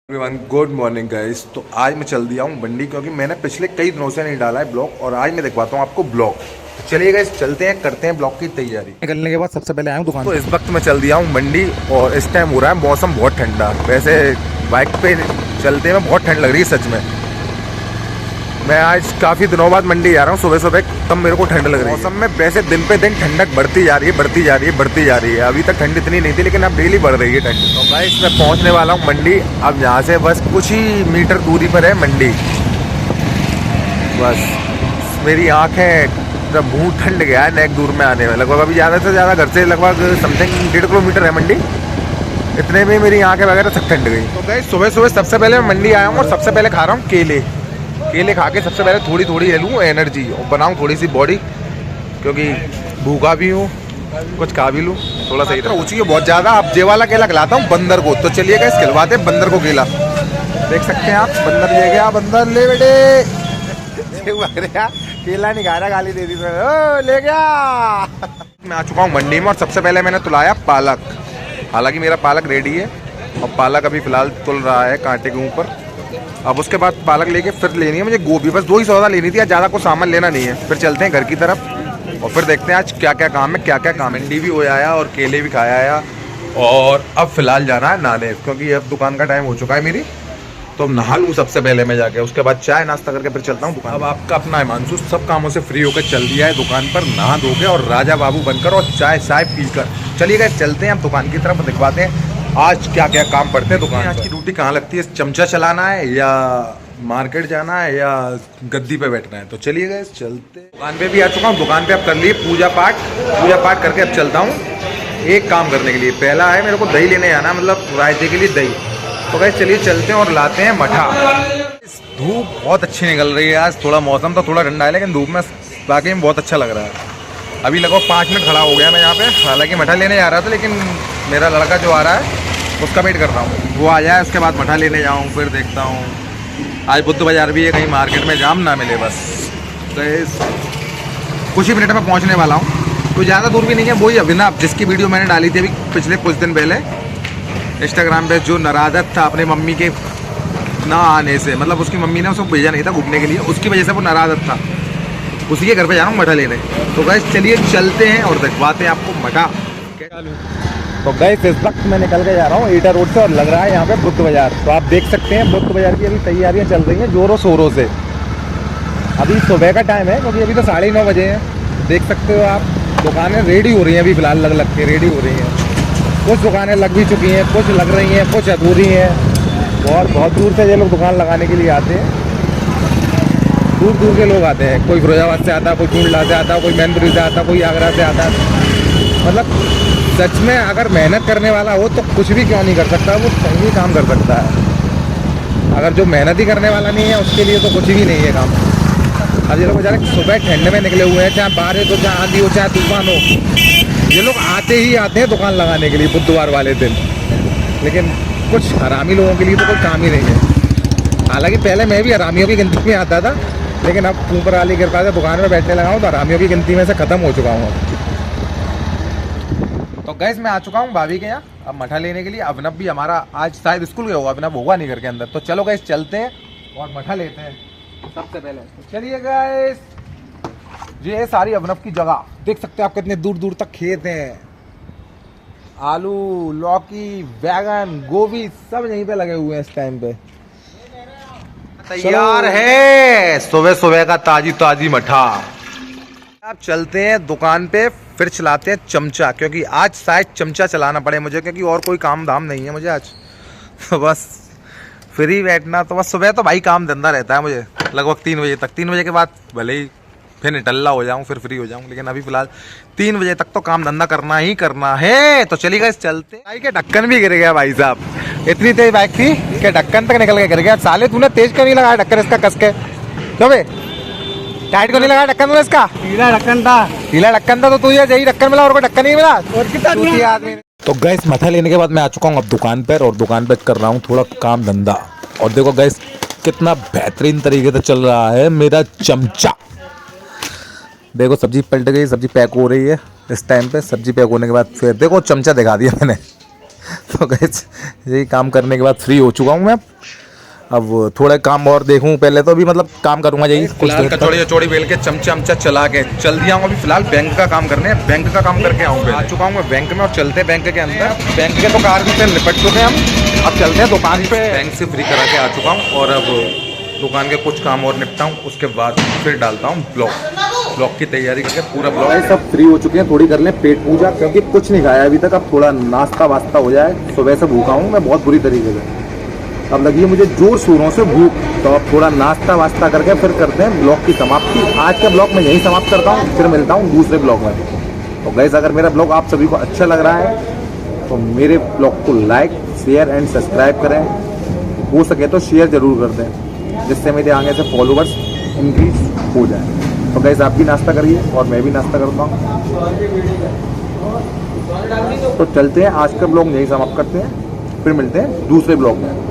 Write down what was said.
Everyone good morning guys. तो आज मैं चल दिया हूँ मंडी क्योंकि मैंने पिछले कई दिनों से नहीं डाला है ब्लॉग और आज मैं दिखवाता हूँ आपको ब्लॉग। तो चलिए गाइस चलते हैं, करते हैं ब्लॉग की तैयारी। निकलने के बाद सबसे पहले आया हूँ दुकान तो इस वक्त मैं चल दिया हूँ मंडी और इस टाइम हो रहा है मौसम बहुत ठंडा। वैसे बाइक पे चलते में बहुत ठंड लग रही है सच में। मैं आज काफ़ी दिनों बाद मंडी जा रहा हूँ सुबह सुबह, तब मेरे को ठंड लग रही है। मौसम में वैसे दिन पे दिन ठंडक बढ़ती जा रही है, बढ़ती जा रही है, बढ़ती जा रही है। अभी तक ठंड इतनी नहीं थी लेकिन अब डेली बढ़ रही है ठंड। तो गाइस मैं पहुँचने वाला हूँ मंडी। अब यहाँ से बस कुछ ही मीटर दूरी पर है मंडी। बस मेरी आँखें मुँह ठंड गया है नेक दूर में आने में। लगभग अभी ज़्यादा से ज़्यादा घर से लगभग समथिंग 1.5 किलोमीटर है मंडी। इतने में मेरी आँखें वगैरह सब ठंड गई। तो गाइस सुबह सुबह सबसे पहले मैं मंडी आया हूँ और सबसे पहले खा रहा हूँ केले। केले खा के सबसे पहले थोड़ी थोड़ी ले लूँ एनर्जी और बनाऊँ थोड़ी सी बॉडी, क्योंकि भूखा भी हूँ, कुछ खा भी लूँ थोड़ा सही तरह। ऊँची है बहुत ज़्यादा। अब जे वाला केला खिलाता हूँ बंदर को। तो चलिए गाइस खिलवाते हैं बंदर को केला। देख सकते हैं आप, बंदर ले गया। बंदर ले बेटे केला नहीं खा रहा, गाली दे दी ले गया। मैं आ चुका हूँ मंडी में और सबसे पहले मैंने तुलाया पालक। हालांकि मेरा पालक रेडी है और पालक अभी फिलहाल तुल रहा है कांटे के ऊपर। अब उसके बाद पालक लेके फिर लेनी है मुझे गोभी। बस 2 ही सौदा लेनी थी, ज़्यादा कुछ सामान लेना नहीं है। फिर चलते हैं घर की तरफ और फिर देखते हैं आज क्या क्या काम है, क्या क्या काम है। मंडी भी हो आया और केले भी खाया आया और अब फिलहाल जाना है नहाने, क्योंकि अब दुकान का टाइम हो चुका है मेरी। तो अब नहा लूँ सबसे पहले मैं जाके, उसके बाद चाय नाश्ता करके फिर चलता हूँ दुकान। अब आपका अपना हिमांशु सब कामों से फ्री होकर चल दिया है दुकान पर, नहा धो के और राजा बाबू बनकर और चाय चाय पीकर। चलिए गाइस चलते हैं अब दुकान की तरफ, दिखवाते हैं आज क्या क्या काम पड़ते हैं दुकान। आज की ड्यूटी कहाँ लगती है, चमचा चलाना है या मार्केट जाना है या गद्दी पे बैठना है। तो चलिए गाइस चलते। दुकान पे भी आ चुका हूँ। दुकान पे अब कर लिए पूजा पाठ करके अब चलता हूँ एक काम करने के लिए। पहला है मेरे को दही लेने आना, मतलब रायते के लिए दही। तो गाइस चलिए चलते हैं और लाते हैं मठा। धूप बहुत अच्छी निकल रही है आज। थोड़ा मौसम तो थोड़ा ठंडा है लेकिन धूप में वाकई में बहुत अच्छा लग रहा है। अभी लगभग 5 मिनट खड़ा हो गया मैं यहाँ पे। हालांकि मठा लेने जा रहा था लेकिन मेरा लड़का जो आ रहा है उसका वेट कर रहा हूँ, वो आ जाए उसके बाद मठा लेने जाऊँ। फिर देखता हूँ आज बुद्ध बाजार भी है, कहीं मार्केट में जाम ना मिले। बस तो कुछ ही मिनट में पहुँचने वाला हूँ। कोई ज़्यादा दूर भी नहीं है। वही अभिनव जिसकी वीडियो मैंने डाली थी अभी पिछले कुछ दिन पहले इंस्टाग्राम पे, जो नाराज़त था अपने मम्मी के ना आने से, मतलब उसकी मम्मी ने उसको भेजा नहीं था घूमने के लिए, उसकी वजह से वो नाराज़त था। उसी के घर पे जा रहा हूँ मठा लेने। तो गाइस चलिए चलते हैं और दिखवाते हैं आपको मठा। तो गाइस इस वक्त मैं निकल के जा रहा हूँ ईटा रोड से और लग रहा है यहाँ पे बुद्ध बाजार। तो आप देख सकते हैं बुद्ध बाजार की अभी तैयारियाँ चल रही हैं जोरों शोरों से। अभी सुबह का टाइम है क्योंकि अभी तो 9:30 बजे हैं। देख सकते हो आप, दुकानें रेडी हो रही हैं अभी फिलहाल, लग के रेडी हो रही हैं। कुछ दुकानें लग भी चुकी हैं, कुछ लग रही हैं, कुछ अधूरी हैं। और बहुत दूर से ये लोग दुकान लगाने के लिए आते हैं। दूर दूर के लोग आते हैं, कोई फिरोजाबाद से आता है, कोई कुंडला से आता है, कोई मैनपुरी से आता है, कोई आगरा से आता है। मतलब सच में अगर मेहनत करने वाला हो तो कुछ भी क्यों नहीं कर सकता, वो कहीं भी काम कर सकता है। अगर जो मेहनत ही करने वाला नहीं है उसके लिए तो कुछ भी नहीं है काम। अब ये लोग बेचारे सुबह ठंड में निकले हुए हैं, चाहे बारिश हो, चाहे आंधी हो, चाहे तूफान हो, ये लोग आते ही आते हैं दुकान लगाने के लिए बुधवार वाले दिन। लेकिन कुछ हरामी लोगों के लिए तो कोई काम ही नहीं है। हालांकि पहले मैं भी हरामियों की गिनती में आता था, लेकिन अब ऊपर वाली कृपा से दुकान में बैठने लगा हूँ तो हरामियों की गिनती में से ख़त्म हो चुका हूँ। तो गैस मैं आ चुका हूँ भाभी के यहाँ अब मठा लेने के लिए। अभिनव भी हमारा आज शायद स्कूल गया होगा, अभिनव होगा नहीं घर के अंदर। तो चलो गैस चलते हैं और मठा लेते हैं सबसे पहले। तो चलिए गैस, ये है सारी अभिनव की जगह। देख सकते हैं आप कितने दूर दूर तक खेत हैं। आलू, लौकी, बैगन, गोभी सब यहीं पे लगे हुए हैं इस टाइम पे। तैयार है सुबह सुबह का ताजी ताजी मठा। आप चलते हैं दुकान पे, फिर चलाते हैं चमचा, क्योंकि आज शायद चमचा चलाना पड़े मुझे, क्योंकि और कोई काम धाम नहीं है मुझे आज। तो बस फ्री बैठना, तो बस सुबह तो भाई काम धंधा रहता है मुझे लगभग 3 बजे तक। 3 बजे के बाद भले ही फिर निटल्ला हो जाऊं, फिर फ्री हो जाऊं, लेकिन अभी फिलहाल 3 बजे तक तो काम धंधा करना ही करना है। तो चलिए गाइस चलते। भाई के ढक्कन भी गिर गया भाई साहब, इतनी तेज बाइक थी कि ढक्कन तक निकल के गिर गया। साले तूने तेज क्यों नहीं लगाया ढक्कन इसका कस के? क्यों बे टाइट को नहीं लगाया ढक्कन तूने इसका? ढीला ढक्कन था। ढीला ढक्कन था तो तू यही ढक्कन मिला और कोई ढक्कन नहीं मिला? और कितना आदमी। तो गाइस मठा लेने के बाद मैं आ चुका हूँ अब दुकान पर, और दुकान पर कर रहा हूँ थोड़ा काम धंधा। और देखो गाइस कितना बेहतरीन तरीके से चल रहा है मेरा चमचा। देखो सब्जी पलट गई, सब्जी पैक हो रही है इस टाइम पे। सब्जी पैक होने के बाद फिर देखो चमचा दिखा दिया मैंने। तो गाइस यही काम करने के बाद फ्री हो चुका हूँ मैं। अब थोड़ा काम और देखूं, पहले तो अभी मतलब काम करूंगा यही कुछ फिलहाल देर तक। कचौड़ी चौड़ी बेल के चमचा अमचा चला के चल दिया हूँ। अभी फिलहाल बैंक का काम करने हैं, बैंक का काम करके आऊँ। आ चुका हूँ मैं बैंक में और चलते हैं बैंक के अंदर। बैंक के तो कार्य से निपट चुके हैं हम, अब चलते हैं दुकान पे। बैंक से फ्री करा के आ चुका हूँ और अब दुकान के कुछ काम और निपटाऊँ, उसके बाद फिर डालता हूँ ब्लॉग की तैयारी करके पूरा ब्लॉग। सब फ्री हो चुके हैं, थोड़ी कर लें पेट पूजा, क्योंकि कुछ नहीं खाया अभी तक। अब थोड़ा नाश्ता वास्ता हो जाए, सुबह से भूखा हूँ मैं बहुत बुरी तरीके से। अब लगी है मुझे जोर शोरों से भूख, तो अब थोड़ा नाश्ता वास्ता करके फिर करते हैं ब्लॉग की समाप्ति। आज का ब्लॉग मैं यहीं समाप्त करता हूँ, फिर मिलता हूँ दूसरे ब्लॉग में। तो गाइस अगर मेरा ब्लॉग आप सभी को अच्छा लग रहा है तो मेरे ब्लॉग को लाइक शेयर एंड सब्सक्राइब करें, हो सके तो शेयर जरूर कर दें, जिससे मेरे आगे से फॉलोवर्स इंक्रीज हो जाए। तो गाइस आप भी नाश्ता करिए और मैं भी नाश्ता करता हूँ। तो चलते हैं, आज का ब्लॉग यहीं समाप्त करते हैं, फिर मिलते हैं दूसरे ब्लॉग में।